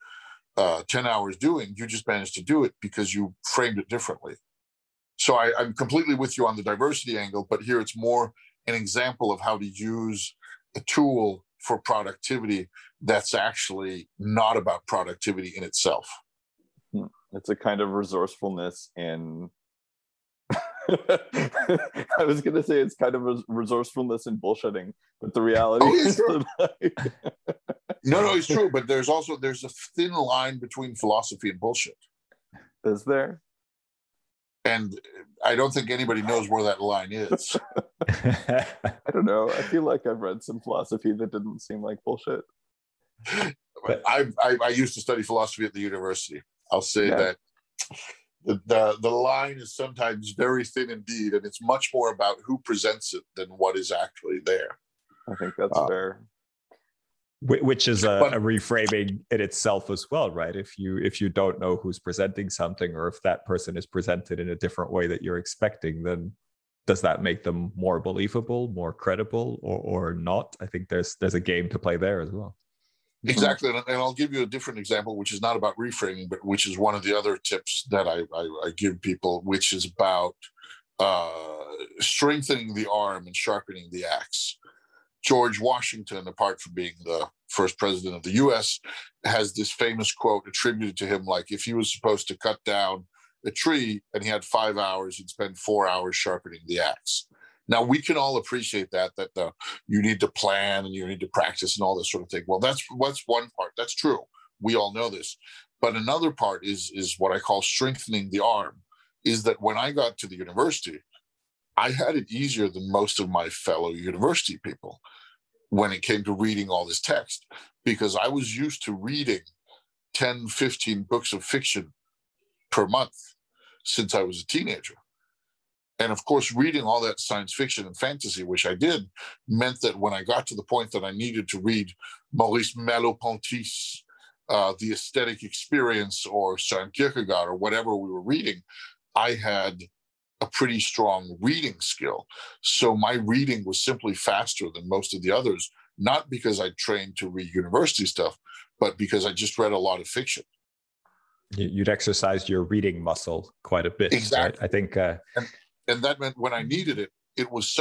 hours doing. You just managed to do it because you framed it differently. So I'm completely with you on the diversity angle, but here it's more an example of how to use a tool for productivity that's actually not about productivity in itself. It's a kind of resourcefulness in I was going to say it's kind of resourcefulness in bullshitting, but the reality is that No, it's true. But there's a thin line between philosophy and bullshit. Is there? And I don't think anybody knows where that line is. I don't know. I feel like I've read some philosophy that didn't seem like bullshit. But I used to study philosophy at the university. I'll say that the line is sometimes very thin indeed, and it's much more about who presents it than what is actually there. I think that's fair. Which is a reframing in itself as well, right? If you don't know who's presenting something, or if that person is presented in a different way that you're expecting, then does that make them more believable, more credible, or not? I think there's a game to play there as well. Exactly. And I'll give you a different example, which is not about reframing, but which is one of the other tips that I give people, which is about strengthening the arm and sharpening the axe. George Washington, apart from being the first president of the U.S., has this famous quote attributed to him, like, if he was supposed to cut down a tree and he had 5 hours, he'd spend 4 hours sharpening the axe. Now, we can all appreciate that you need to plan and you need to practice and all this sort of thing. Well, that's one part. That's true. We all know this. But another part is what I call strengthening the arm, is that when I got to the university, I had it easier than most of my fellow university people. when it came to reading all this text, because I was used to reading 10, 15 books of fiction per month since I was a teenager. And of course, reading all that science fiction and fantasy, which I did, meant that when I got to the point that I needed to read Maurice Merleau-Ponty's The Aesthetic Experience or Søren Kierkegaard or whatever we were reading, I had a pretty strong reading skill. So my reading was simply faster than most of the others, not because I trained to read university stuff, but because I just read a lot of fiction. You'd exercised your reading muscle quite a bit. Exactly. Right? I think... And that meant when I needed it, it was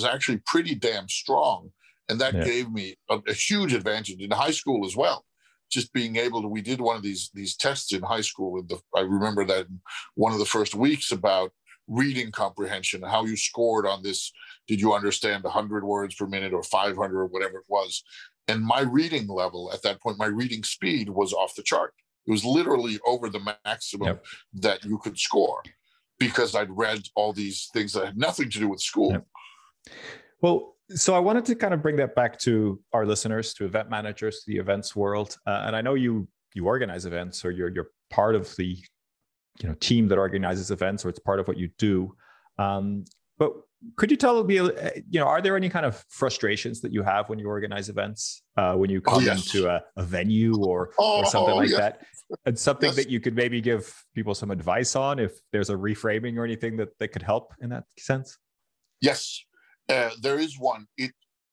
actually pretty damn strong. And that gave me a huge advantage in high school as well. Just being able to, we did one of these tests in high school. I remember that in one of the first weeks about reading comprehension, how you scored on this. Did you understand 100 words per minute or 500 or whatever it was? And my reading level at that point, my reading speed was off the chart. It was literally over the maximum that you could score, because I'd read all these things that had nothing to do with school. Yep. Well, so I wanted to kind of bring that back to our listeners, to event managers, to the events world. And I know you organize events, or you're part of the team that organizes events, or it's part of what you do. But could you tell me, are there any kind of frustrations that you have when you organize events, when you come into a venue or something like that? And something that you could maybe give people some advice on, if there's a reframing or anything that could help in that sense? Yes, there is one.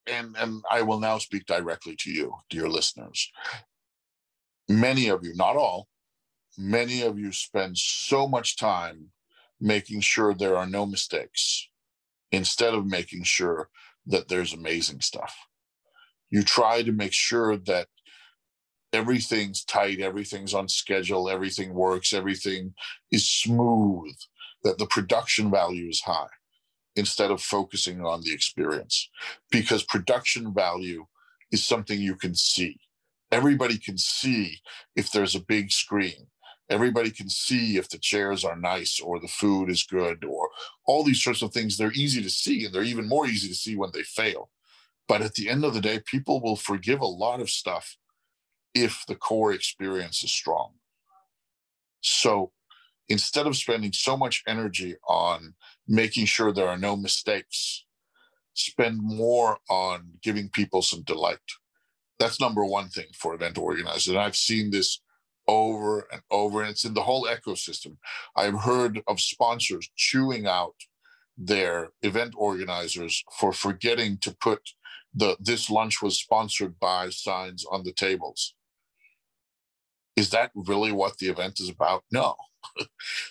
And I will now speak directly to you, dear listeners. Many of you, not all, many of you spend so much time making sure there are no mistakes instead of making sure that there's amazing stuff. You try to make sure that everything's tight, everything's on schedule, everything works, everything is smooth, that the production value is high, instead of focusing on the experience. Because production value is something you can see. Everybody can see if there's a big screen. Everybody can see if the chairs are nice or the food is good, or all these sorts of things. They're easy to see, and they're even more easy to see when they fail. But at the end of the day, people will forgive a lot of stuff if the core experience is strong. So instead of spending so much energy on making sure there are no mistakes, spend more on giving people some delight. That's number one thing for event organizers. And I've seen this over and over, and it's in the whole ecosystem. I've heard of sponsors chewing out their event organizers for forgetting to put "this lunch was sponsored by" signs on the tables. Is that really what the event is about? No.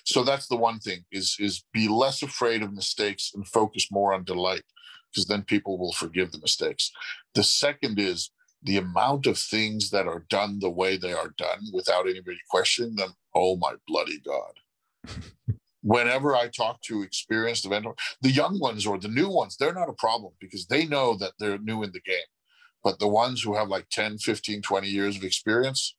So that's the one thing, is be less afraid of mistakes and focus more on delight, because then people will forgive the mistakes. The second is the amount of things that are done the way they are done without anybody questioning them. Oh my bloody God. Whenever I talk to experienced event, the young ones or the new ones, they're not a problem because they know that they're new in the game. But the ones who have like 10, 15, 20 years of experience,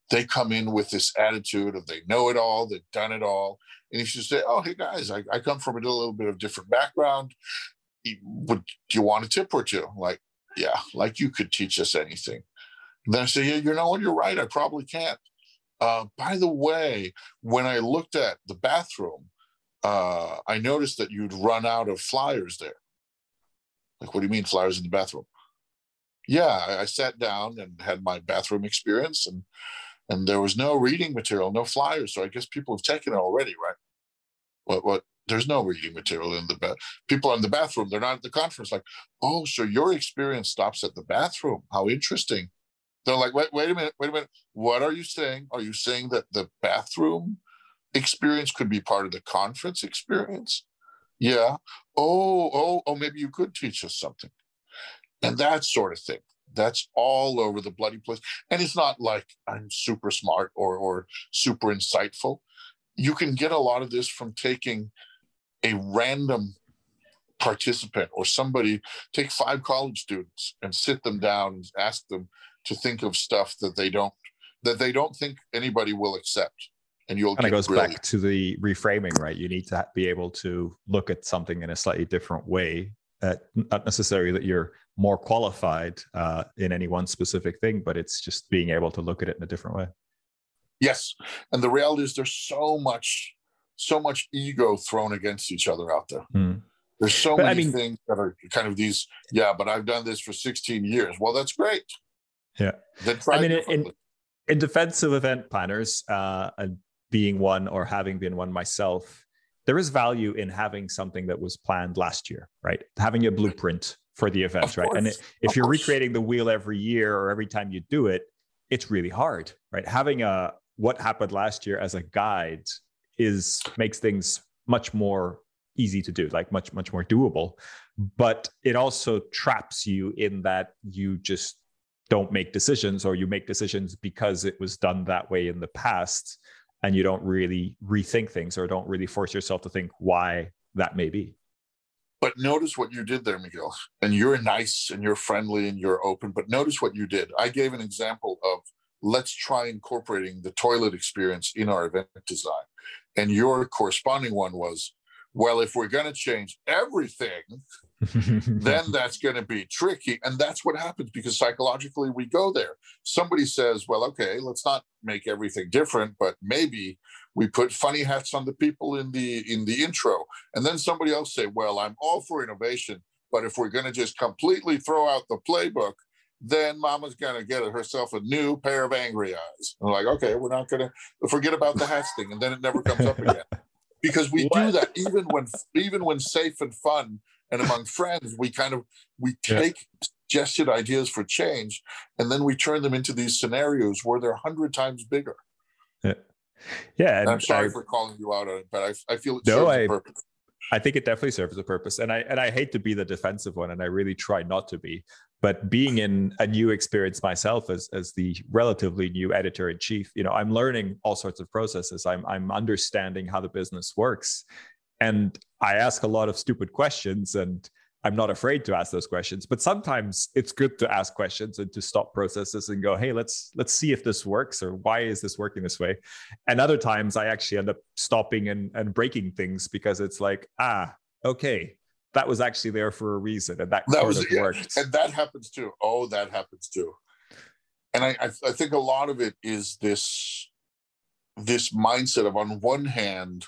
they come in with this attitude of they know it all, they've done it all. And if you say, oh, hey guys, I come from a little bit of different background. Do you want a tip or two? Like, yeah, like you could teach us anything. And then I say, yeah, you know what, you're right, I probably can't. By the way, when I looked at the bathroom, I noticed that you'd run out of flyers there. Like, what do you mean flyers in the bathroom? Yeah, I sat down and had my bathroom experience, and there was no reading material, no flyers. So I guess people have taken it already, right? What? There's no reading material in the bed. People are in the bathroom. They're not at the conference. Like, oh, so your experience stops at the bathroom. How interesting. They're like, wait a minute. What are you saying? Are you saying that the bathroom experience could be part of the conference experience? Yeah. Oh, maybe you could teach us something. And that sort of thing. That's all over the bloody place. And it's not like I'm super smart or super insightful. You can get a lot of this from taking a random participant or somebody, take 5 college students and sit them down and ask them to think of stuff that they don't think anybody will accept. And it goes brilliant. Back to the reframing, right? You need to be able to look at something in a slightly different way Not necessarily that you're more qualified in any one specific thing, but it's just being able to look at it in a different way. Yes. And the reality is there's so much ego thrown against each other out there. There's so many things that are kind of these, but I've done this for 16 years. Well, that's great. Yeah. Then try in defense of event planners, and being one or having been one myself, there is value in having something that was planned last year, right? Having a blueprint for the event, right? And if you're recreating the wheel every year or every time you do it, it's really hard, right? Having what happened last year as a guide makes things much more easy to do, like much more doable. But it also traps you in that you just don't make decisions, or you make decisions because it was done that way in the past, and you don't really rethink things or don't really force yourself to think why that may be. But notice what you did there, Miguel. And you're nice and you're friendly and you're open, but notice what you did. I gave an example of let's try incorporating the toilet experience in our event design. And your corresponding one was, well, if we're going to change everything, then that's going to be tricky. And that's what happens, because psychologically we go there. Somebody says, well, okay, let's not make everything different, but maybe we put funny hats on the people in the intro. And then somebody else say, well, I'm all for innovation, but if we're going to just completely throw out the playbook, then mama's going to get herself a new pair of angry eyes. And like, okay, we're not going to forget about the hats thing. And then it never comes up again. Because we do that even when safe and fun and among friends, we take suggested ideas for change, and then we turn them into these scenarios where they're 100 times bigger. Yeah. And I'm sorry for calling you out on it, but I feel it serves a purpose. I think it definitely serves a purpose. And I hate to be the defensive one, and I really try not to be. But being in a new experience myself as the relatively new editor-in-chief, I'm learning all sorts of processes. I'm understanding how the business works. And I ask a lot of stupid questions, and I'm not afraid to ask those questions. But sometimes it's good to ask questions and to stop processes and go, hey, let's see if this works, or why is this working this way? And other times I actually end up stopping and breaking things, because it's like, okay, that was actually there for a reason, and that worked. And that happens too. Oh, that happens too. And I think a lot of it is this mindset of, on one hand,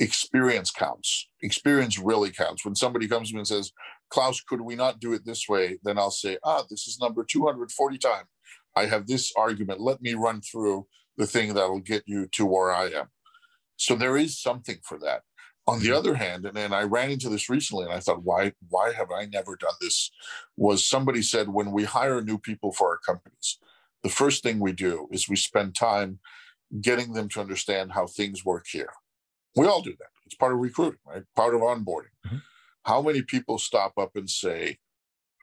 experience counts. Experience really counts. When somebody comes to me and says, Klaus, could we not do it this way? Then I'll say, this is number 240 time. I have this argument. Let me run through the thing that'll get you to where I am. So there is something for that. On the other hand, and I ran into this recently, and I thought, why have I never done this? Was somebody said, when we hire new people for our companies, the first thing we do is we spend time getting them to understand how things work here. We all do that. It's part of recruiting, right? Part of onboarding. Mm-hmm. How many people stop up and say,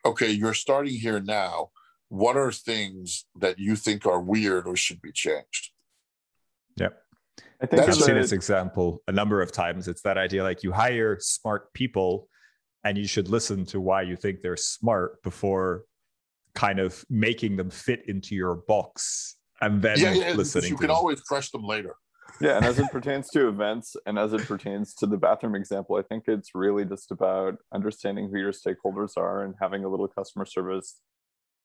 okay, you're starting here now. What are things that you think are weird or should be changed? Yep. I think I've seen this example a number of times. It's that idea, like, you hire smart people and you should listen to why you think they're smart before kind of making them fit into your box, and then listening. You can always crush them later. Yeah, and as it pertains to events, and as it pertains to the bathroom example, I think it's really just about understanding who your stakeholders are and having a little customer service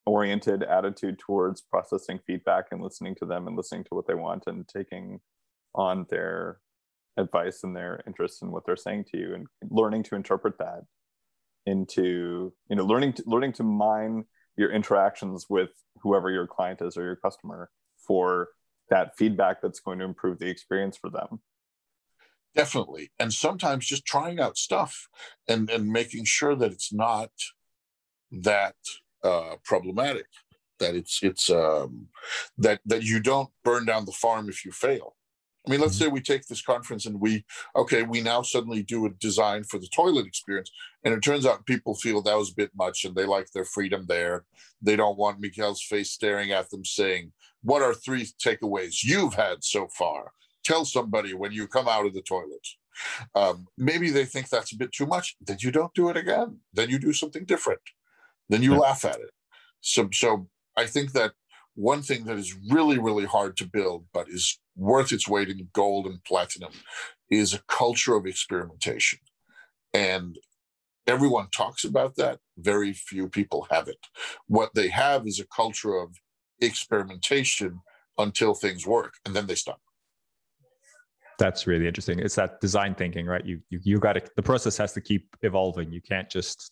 oriented attitude towards processing feedback and listening to them and listening to what they want and taking on their advice and their interest in what they're saying to you, and learning to interpret that into, learning to mine your interactions with whoever your client is or your customer for that feedback that's going to improve the experience for them. Definitely. And sometimes just trying out stuff and making sure that it's not that problematic, that it's that you don't burn down the farm if you fail. I mean, let's say we take this conference and we now suddenly do a design for the toilet experience, and it turns out people feel that was a bit much and they like their freedom there. They don't want Miguel's face staring at them saying, what are 3 takeaways you've had so far? Tell somebody when you come out of the toilet. Maybe they think that's a bit too much. Then you don't do it again. Then you do something different. Then you laugh at it. So I think that one thing that is really, really hard to build, but is worth its weight in gold and platinum, is a culture of experimentation. And Everyone talks about that. Very few people have it. What they have is a culture of experimentation until things work, and then they stop. That's really interesting. It's that design thinking, right? You got to, the process has to keep evolving. You can't just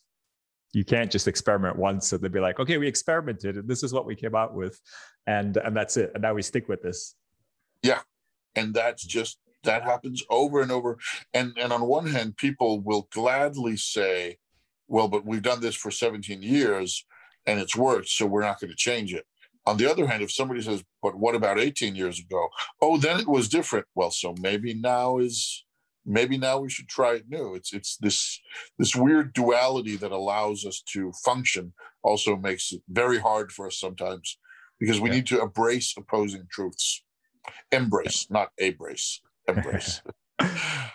experiment once and then be like, okay, we experimented and this is what we came out with, and that's it. And now we stick with this. Yeah, and that happens over and over. And on one hand, people will gladly say, well, but we've done this for 17 years and it's worked, so we're not going to change it. On the other hand, if somebody says, but what about 18 years ago? Oh, then it was different. Well, so maybe now we should try it new. It's this weird duality that allows us to function, also makes it very hard for us sometimes, because we need to embrace opposing truths. Embrace, not abrace. Embrace.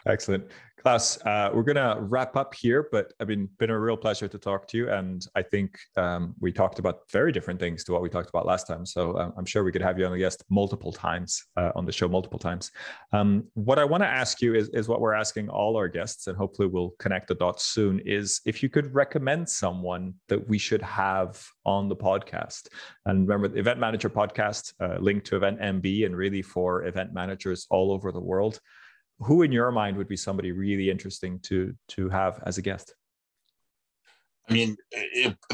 Excellent. Klaus, we're going to wrap up here, but been a real pleasure to talk to you. And I think we talked about very different things to what we talked about last time. So I'm sure we could have you on the guest multiple times, on the show multiple times. What I want to ask you is what we're asking all our guests, and hopefully we'll connect the dots soon, is if you could recommend someone that we should have on the podcast. And remember, the Event Manager podcast, linked to EventMB, and really for event managers all over the world. Who in your mind would be somebody really interesting to have as a guest? I mean,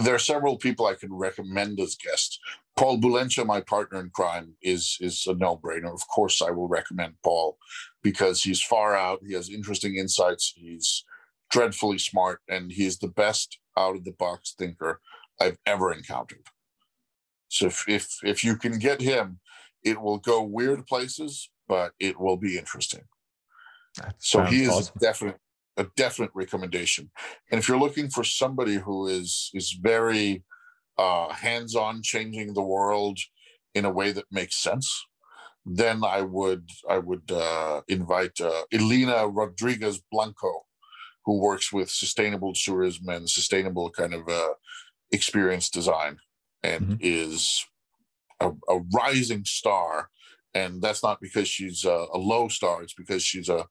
there are several people I could recommend as guests. Paul Boulencha, my partner in crime, is a no-brainer. Of course, I will recommend Paul because he's far out. He has interesting insights. He's dreadfully smart, and he's the best out-of-the-box thinker I've ever encountered. So if you can get him, it will go weird places, but it will be interesting. So he is awesome. a definite recommendation. And if you're looking for somebody who is very hands-on, changing the world in a way that makes sense, then I would invite Elena Rodriguez Blanco, who works with sustainable tourism and sustainable kind of experience design, and is a rising star. And that's not because she's a low star. It's because she's a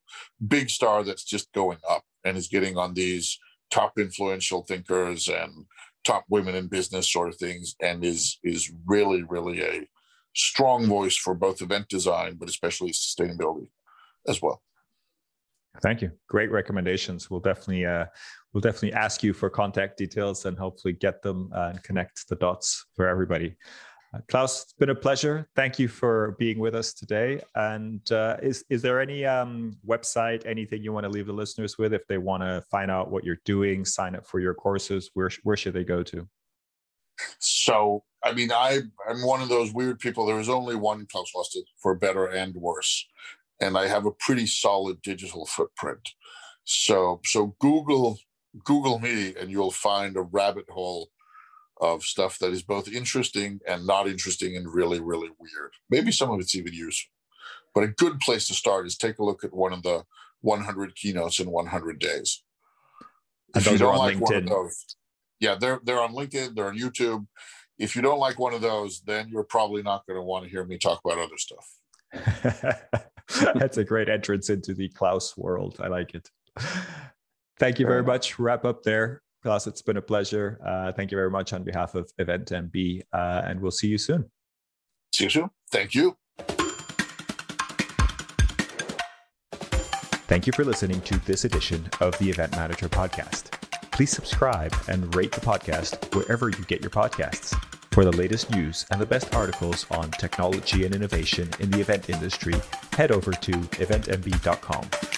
big star that's just going up and is getting on these top influential thinkers and top women in business sort of things, and is really, really a strong voice for both event design, but especially sustainability as well. Thank you. Great recommendations. We'll definitely ask you for contact details and hopefully get them and connect the dots for everybody. Klaus, it's been a pleasure. Thank you for being with us today. And is there any website, anything you want to leave the listeners with if they want to find out what you're doing, sign up for your courses? Where should they go to? So, I mean, I'm one of those weird people. There is only one Klaus Raasted, for better and worse. And I have a pretty solid digital footprint. So Google me and you'll find a rabbit hole of stuff that is both interesting and not interesting and really, really weird. Maybe some of it's even useful. But a good place to start is take a look at one of the 100 keynotes in 100 days. And those are on LinkedIn. One of those, yeah, they're on LinkedIn, they're on YouTube. If you don't like one of those, then you're probably not going to want to hear me talk about other stuff. That's a great entrance into the Klaus world. I like it. Thank you very much. Wrap up there. Klaus, it's been a pleasure. Thank you very much on behalf of EventMB, and we'll see you soon. See you soon. Thank you. Thank you for listening to this edition of the Event Manager Podcast. Please subscribe and rate the podcast wherever you get your podcasts. For the latest news and the best articles on technology and innovation in the event industry, head over to eventmb.com.